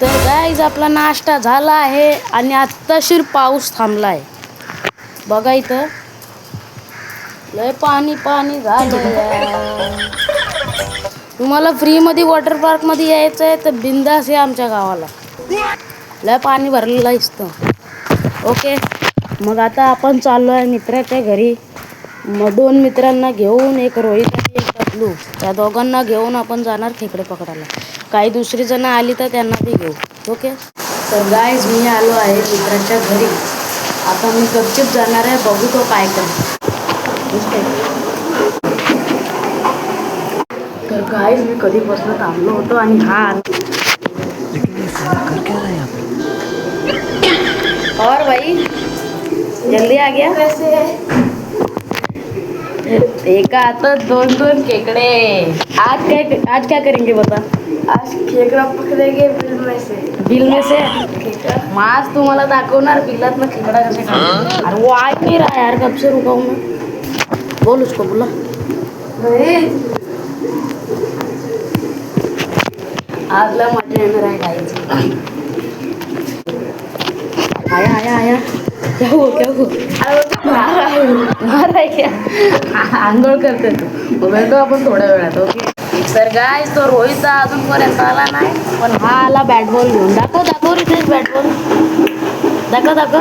तर गाईज आपला नाश्ता झाला आहे आणि आत्ताशीर पाऊस थांबला आहे. बघा इथं लय पाणी पाणी झालं. तुम्हाला फ्रीमध्ये वॉटर पार्कमध्ये यायचं आहे तर बिंदास आहे आमच्या गावाला. लय पाणी भरलेलं असतं. ओके, मग आता आपण चाललो आहे मित्राच्या घरी. मग 2 मित्रांना घेऊन, एक रोहित आणि एक डबलू, त्या दोघांना घेऊन आपण जाणार खेकडे पकडायला. काही दुसरी जण आली तर त्यांना बी घेऊ. ओके, तर गाईज मी आलो आहे मित्राच्या घरी. आता मी गपचिप जाणार आहे, बघू तो काय करतो. तर गाईज मी कधीपासून थांबलो होतो आणि हा और भाई जल्दी आ गया. कैसे है? एका आता 2 खेकडे. आज क्या करेंगे बता. आज खेकडा पकडेंगे बिल में से. आज तुम्हाला दाखवणार बिलात ना खेकडा कसे खाते. अरे वो आ नहीं रहा यार, कब से रुका हूँ मैं. बोल उसको, बोला. आजला मजा येणार आहे खायची. आया आया आया. क्या हो मार आहे क्या. आंघोळ करते तू. भेटू आपण थोड्या वेळात. ओके, तर गाईज तो रोहित अजूनपर्यंत आला नाही, पण हा आला बॅट बॉल घेऊन. दाखव रितेश बॅट बॉल. दाखव.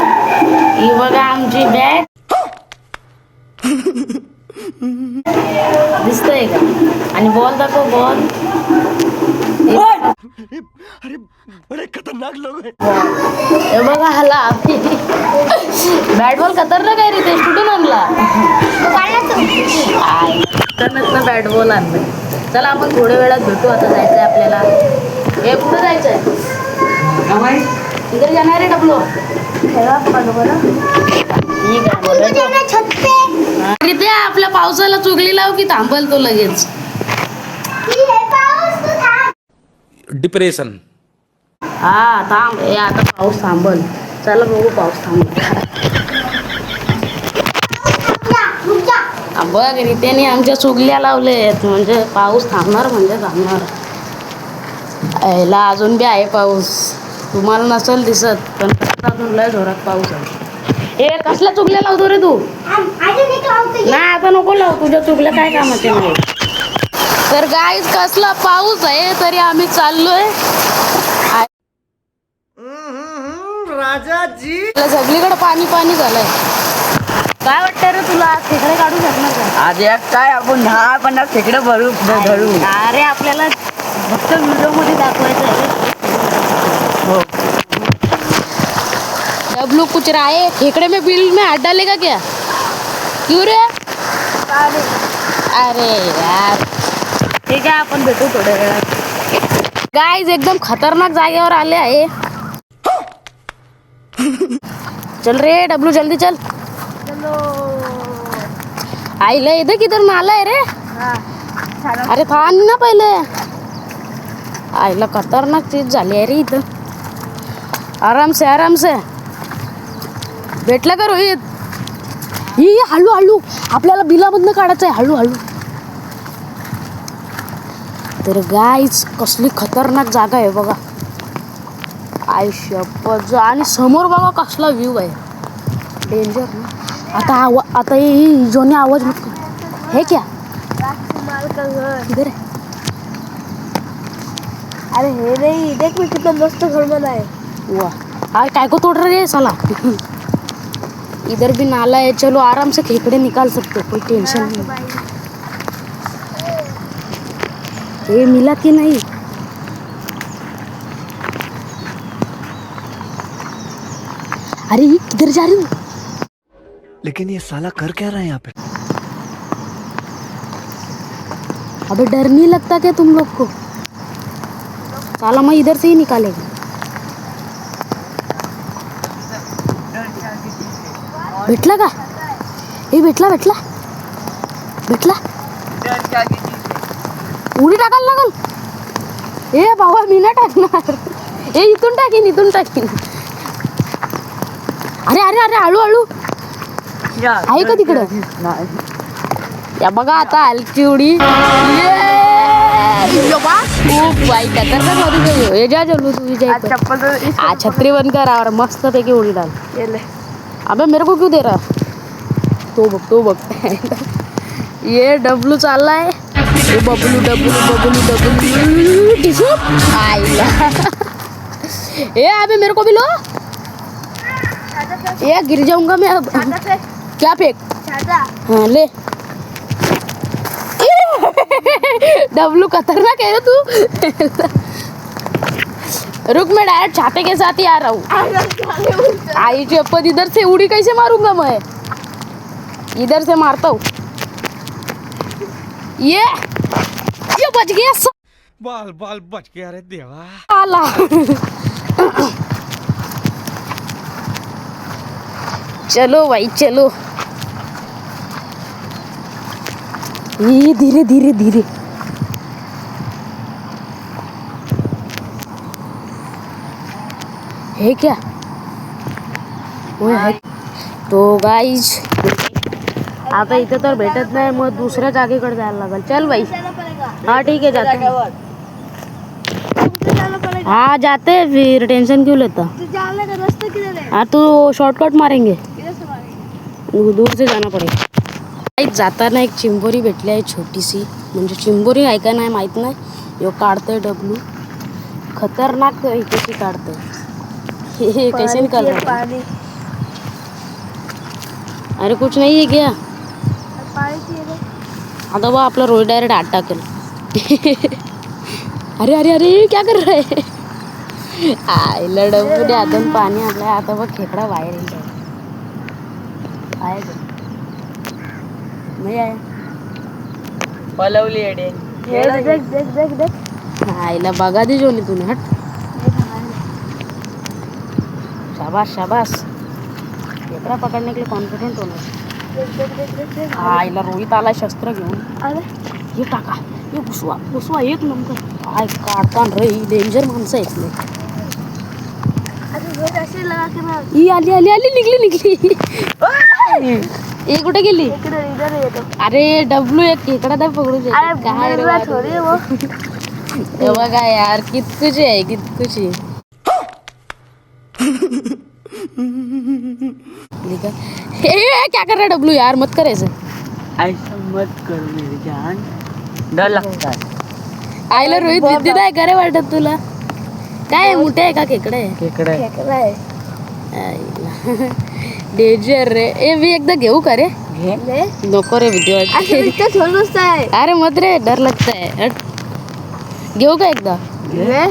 ही बघा आमची बॅट. दिसतंय का. आणि बॉल दाखव, बॉल. अरे बड़े खतरनाक लोग हैं. हे बघा हाला बॅट बॉल खतरनाक आहे रितेश. कुठून आणला. बॅट बॉल आणलं. चला आपण थोड्या वेळात भेटू. आता जायचंय आपल्याला. हे कुठं जायचंय. तिकडे जाणार आहे डबलो. रिते आपल्या पावसाला चुगली लाव की थांबल तो लगेच. डिप्रेशन. हा थांब. हे आता पाऊस थांबल. चला बघू पाऊस थांबला. बघ रितेने आमच्या चुगल्या लावलेत. म्हणजे पाऊस थांबणार म्हणजे थांबणार. याला अजून बी आहे पाऊस. तुम्हाला नसेल दिसत, पण अजून लय जोरात पाऊस आहे. ए कसल्या चुगल्या लावतो रे तू. नाही आता नको लावू. तुझ्या चुगल्या काय कामाचे नाही. तर गाईज कसला पाऊस आहे तरी आम्ही चाललोय. राजाजी सगळीकडे पाणी पाणी झालंय. काय वाटतंय रे तुला. आज खेकडे काढू शकणार का. आज एक काय आपण 10-50 खेकडे धरू. अरे आपल्याला फक्त व्हिडिओ मध्ये दाखवायचं आहे. हो. डब्लू कुछ रहा है. खेकडे में बिल में हाथ डालेगा क्या. क्यों रे. अरे यार ठीक आहे, आपण भेटू थोड्या वेळात. गाईज एकदम खतरनाक जागेवर आले आहे. चल रे डब्लू जल्दी चल. आईला इधर किधर नाला आहे रे. अरे थांब ना पहिले. आईला खतरनाक चीज झाली आहे रे इथं. आराम से भेटला का रोहित. ही हळू आपल्याला बिलामधनं काढायचं आहे. हळू. तर गाईज कसली खतरनाक जागा आहे बघा. आयुष्यपत. आणि समोर बघा कसला व्ह्यू आहे. डेंजर ना. आता ये जोने आवाज मत कर. है क्या. इधर है. अरे हे नहीं, देख मैं कितना मस्त घर बना है. वाह आज काय को तोड़ रहे हैं साला. इधर भी नाला है. चलो आराम से खेकड़े निकाल सकते हो, कोई टेंशन नहीं. ये मिला कि नहीं. अरे ये किधर जा रही हो. लेकिन ये साला कर क्या रहा है यहाँ पे. अबे डर नहीं लगता क्या तुम लोग को. साला मैं इधर से ही निकालेगा. भेटला का. हे भेटला उडी टाकायला लागल. ए बाबा मी नाही टाकणार. ए इथून टाकीन. अरे हळू आहे का तिकडं. या बघा आता हलकी उडी. खूप भाई खतरनाक मारू गई ये जा जल्लू तू जा आज चप्पल तो इस आ छतरी बंद कर और मस्त पैकी उड़ी डाल ये ले अबे मेरे को क्यों दे रहा तो बघ ये डब्लू चाललाय ये बबलू टिशू आईला ये अबे मेरे को भी लो ये गिर जाऊंगा मैं अब क्या फेंक हाँ ले डब्लू खतरनाक है ना तू रुक मैं डायरेक्ट छाते के साथ ही आ रहा हूँ आई चप्पल इधर से उड़ी कैसे मारूंगा मैं इधर से मारता हूँ ये बच गया बाल बाल बच गया रे देवा साला चलो भाई चलो ये धीरे है क्या वो है तो गाइज आता इथे तर भेटत नाही मग दुसऱ्या जागेकडे जायला लागेल चल भाई हाँ ठीक है जाते हैं हाँ जाते हैं फिर टेंशन क्यों लेता जाने का रास्ता किधर है हाँ तो शॉर्टकट मारेंगे किधर से मारेंगे दूर से जाना पडेल जाताना एक चिंबोरी भेटली आहे छोटीशी म्हणजे चिंबोरी आहे का नाही माहीत नाही यो काढतोय डब्लू खतरनाक कशी काढतोय हे कैसे निकाल रहा है पानी अरे कुछ नहीं है क्या पानी चाहिए आता वो आपला रोज डायरेक्ट आत टाकेल अरे क्या कर रहा है आईला डब्लू ने आतून पाणी आणलंय आता बघ खेकडा बाहेर येईल आया नाही आया पलवली एडे देख आईला बघा दी जोली तूने हट शाबाश खेकडा पकडने के लिए कॉन्फिडेंट होना आईला रोहित आला शस्त्र घेऊन अरे हे टाका हे घुसवा एक नंबर काय काढता रे डेंजर माणसं आहेत ले अरे रोज ऐसे लगा के ना ही आली निघली ये कुठे गेली इधर इधर ये तो अरे डब्लू एक खेकडा तर पकडू दे अरे काय रे बुरा बाबा. थोड़ी है वो हे बघा यार कितकुची आहे कितकुची लिखा हे क्या कर रहा है डब्लू यार मत कर ऐसे ऐसा मत कर मेरी जान डर लगता है आईला रोहित भीती नाही करे वाटत तुला काय मोठे आहे का खेकडे आहे केकडे खेकड़ा है डेंजर रे ए मी एकदा घेऊ का रे घे ले नको रे भीती ऐसे वाटते इतना थोड़ा दोस्त है अरे मत रे डर लगता है हट. घेऊ का एकदा ले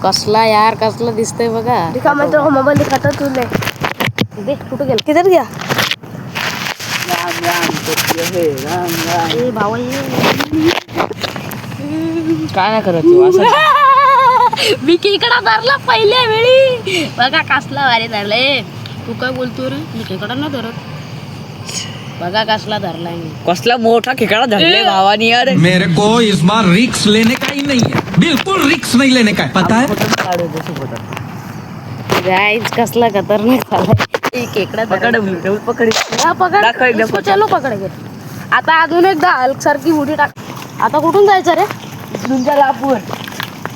कसला यार कसला दिसतंय बघा दिखा मैं तो मोबाइल दिखाता तू ले दे कुठे गेला किधर गया राम राम तो हे राम राम ए भावा ये काय नाही करत तू असं मी खेकडा धरला पहिल्या वेळी बघा कसला भारी धरला ए तू काय बोलतो रे मी खेकडा ना धरत बघा कसला धरलाय मी कसला मोठा खेकडा धरले भावानी यार मेरे को इस बार रिक्स लेने का ही नहीं है बिल्कुल रिक्स नहीं लेने का है पता है काढू दे सोबत गाइस कसला खतरनाक झालाय ए खेकडा पकड धरला. पकड हा, पकड दाखव एकदा इसको पकड. चलो पकड घे आता अजून एकदा हल्क सारखी उडी टाक आता कुठून जायचं रे तुमच्या लापूर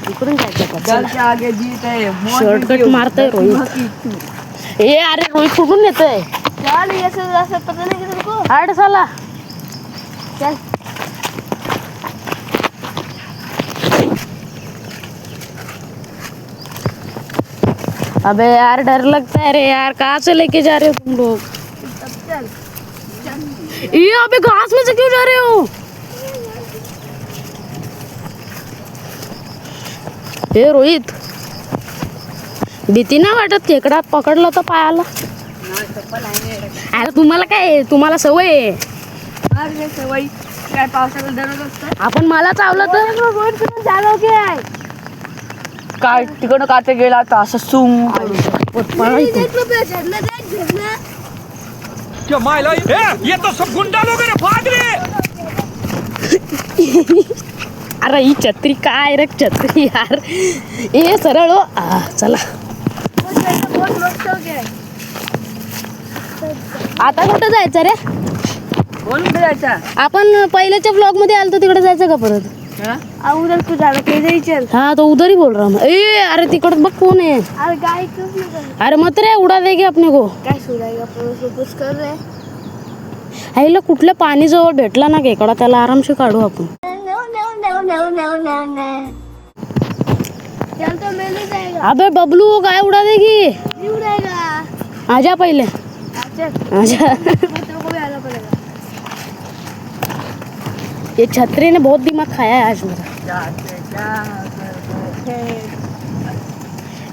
इकडून जायचं का? चल. चलच्या आगे जीत आहे शॉर्टकट मारतोय रोहित ए अरे रोहित कुठून येतोय चल ये से रास्ता पता नहीं किधर को हाड साला चल अबे यार डर लगता है रे यार कहाँ से लेके जा रहे हो तुम लोग चल ये अबे घास में से क्यों जा रहे हो हे रोहित भीती नाही वाटत खेकडा पकडला तर पायाला अरे तुम्हाला काय तुम्हाला सवय आहे अरे सवय काय पावसाला दररोज असतं आपण मला चावलं तर रोड फिरून झालो की आहे काय तिकडं काटे गेला तर असं सूम पळायचं. झरना देख झरना क्या मायला ये तो सब गुंडा लोग हैं भाग रे अरे ही छत्री काय रे छत्री यार ए सरळ हो चला वो झरना बहुत मस्त हो गया है आता कुठं जायचं रे बोल कुठे जायचा आपण पहिल्याच्या ब्लॉग मध्ये आलतो तिकडे जायचं का परत? उधर तू जाना के चल। हाँ तो उधर ही बोल रहा हूँ। ए अरे तिकड़ बघ कौन है? अरे गाय क्यों नहीं कर अरे मत रे उडा देगे अपने को। काय सोडायगा पण उसको कुछ कर रहे हैं। आईला कुठल्या पाणी जवळ भेटला ना खेकडा त्याला आरामशी काढू आपण. चल तो मैं नहीं जाएगा। अबे बबलू काय उडा देगी? नहीं उड़ाएगा। आजा पहिले चल आजा. तेरे को भी आना पड़ेगा। ये छतरी ने बहुत दिमाग खाया है आज मेरा.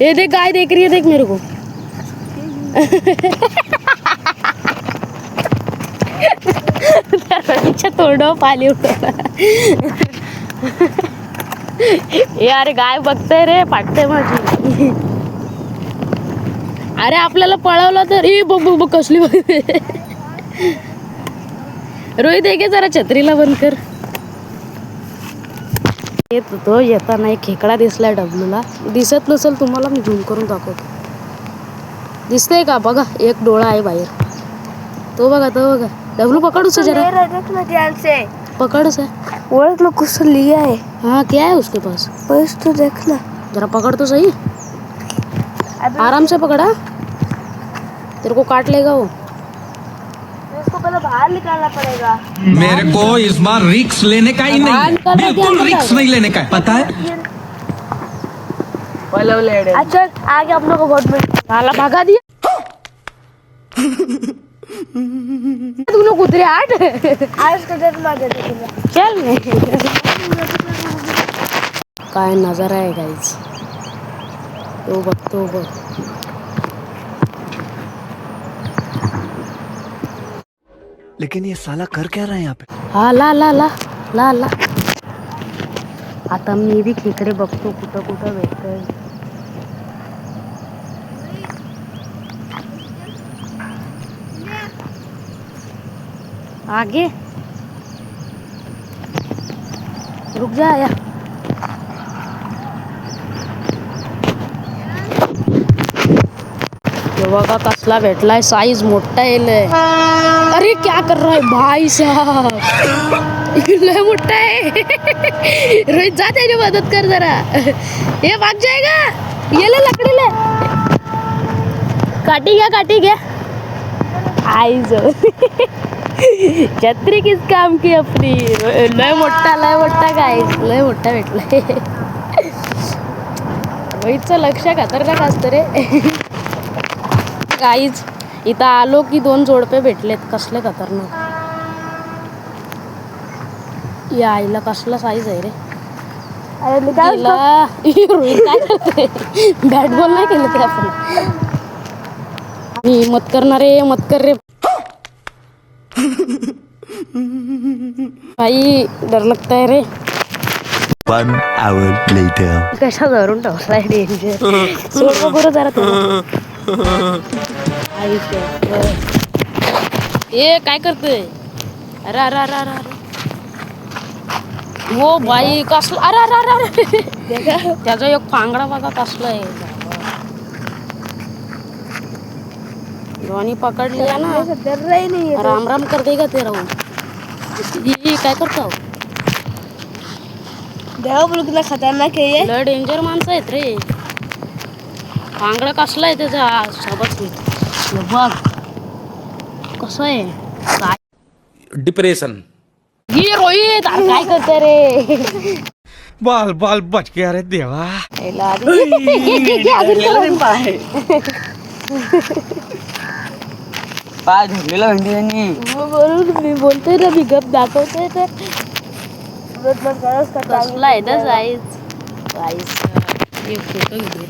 ये देख गाय देख रही है देख मेरे को. दरवाजाच्या तोंडावर पाणी उडवलं. यार गाय बघते रे फाटते माझी. अरे आपल्याला पळवलं तर ए बघ बघ बघ कसली बघते. रोहित एक जरा छत्रीला बंद कर. येत होतो येताना एक खेकडा दिसलाय डबलूला. दिसत नसेल तुम्हाला मी झूम करून दाखवतो. दिसतंय का बघा एक डोळा आहे बाहेर. तो बघा तो बघा. डबलू पकड़ उसे जरा. देखना ध्यान से। पकड़ उसे. वर्क लोग कुछ लिया है। हाँ क्या है उसके पास? बस तो देखना। जरा पकड़ तो सही. आराम से पकड़ा. तेरे को काट लेगा वो. इसको पहले बाहर निकालना पड़ेगा। मेरे को इस बार रिक्स लेने का ही नहीं है, बिल्कुल रिक्स नहीं लेने का है, पता है? पलवलेडे अच्छा आगे हम लोग को बहुत मिल। साला भगा दिया. तू लोग उतरे आठ. आज का दिन मार देते तुम्हें। चल नहीं. काय नजारा आहे गाईज. तो बघ तो बघ. लेकिन ये साला कर क्या रहा है यहाँ पे? हा ला ला ला ला ला. आता मी बी खेकडे बघतो कुठं कुठं भेटतंय. आगे रुक जा या. बघा कसला भेटलाय. साईज मोठा येलय. अरे क्या कर रहा है भाई साहब. लय मोठा आहे. रोहित जा त्याची मदत कर जरा. ये भाग जाएगा. ये ले लकड़ी ले. काटी घ्या आई जो. छत्री किस काम की अपनी. लय मोठा काय लय मोठा भेटलाय. रोहितचं लक्ष खतरनाक असतं रे. गाईज इथं आलो की 2 जोडपे भेटलेत. कसले खतरनाक. या आईला कसला साईज आहे रे. अरे निकाल रोहित काय करते. बॅट बॉल नाही केलं ते आपण. मत करणार रे मत कर रे. भाई डर लगता है रे. 1 hour later. कशा धरून ठेवलाय डेंजर. सोड बरं जरा तुला. ए काय करतोय. अरे अरे अरे अरे अरे. हो बाई कसला. अरे अरे अरे. त्याचा एक पांगडा बघा कसला आहे. रोनी पकड़ लिया ना. डर रहा ही नहीं है। राम राम कर देगा तेरा वो. ये काय करता. देखो बोलो कितना खतरनाक है ये। लय डेंजर माणसं आहेत रे. पांगडा कसला आहे त्याचा सोबत. बघ कसं आहे. काय डिप्रेशन. ये रोहित अरे काय करते रे. बाल बाल बच गया रे देवा. पाय धरलेला म्हणजे त्यांनी. मी बोलतोय ना मी गप दाखवतोय तर. कसला आहे ना साईज. एक फोटो घेतले.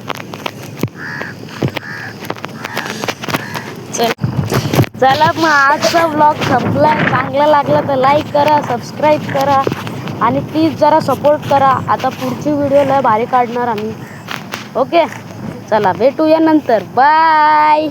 चला मग आजचा व्लॉग संपलाय. चांगला लागला तर लाईक करा सबस्क्राईब करा आणि प्लीज जरा सपोर्ट करा. आता पुढची व्हिडिओ लय भारी काढणार आम्ही. ओके चला भेटूया नंतर. बाय.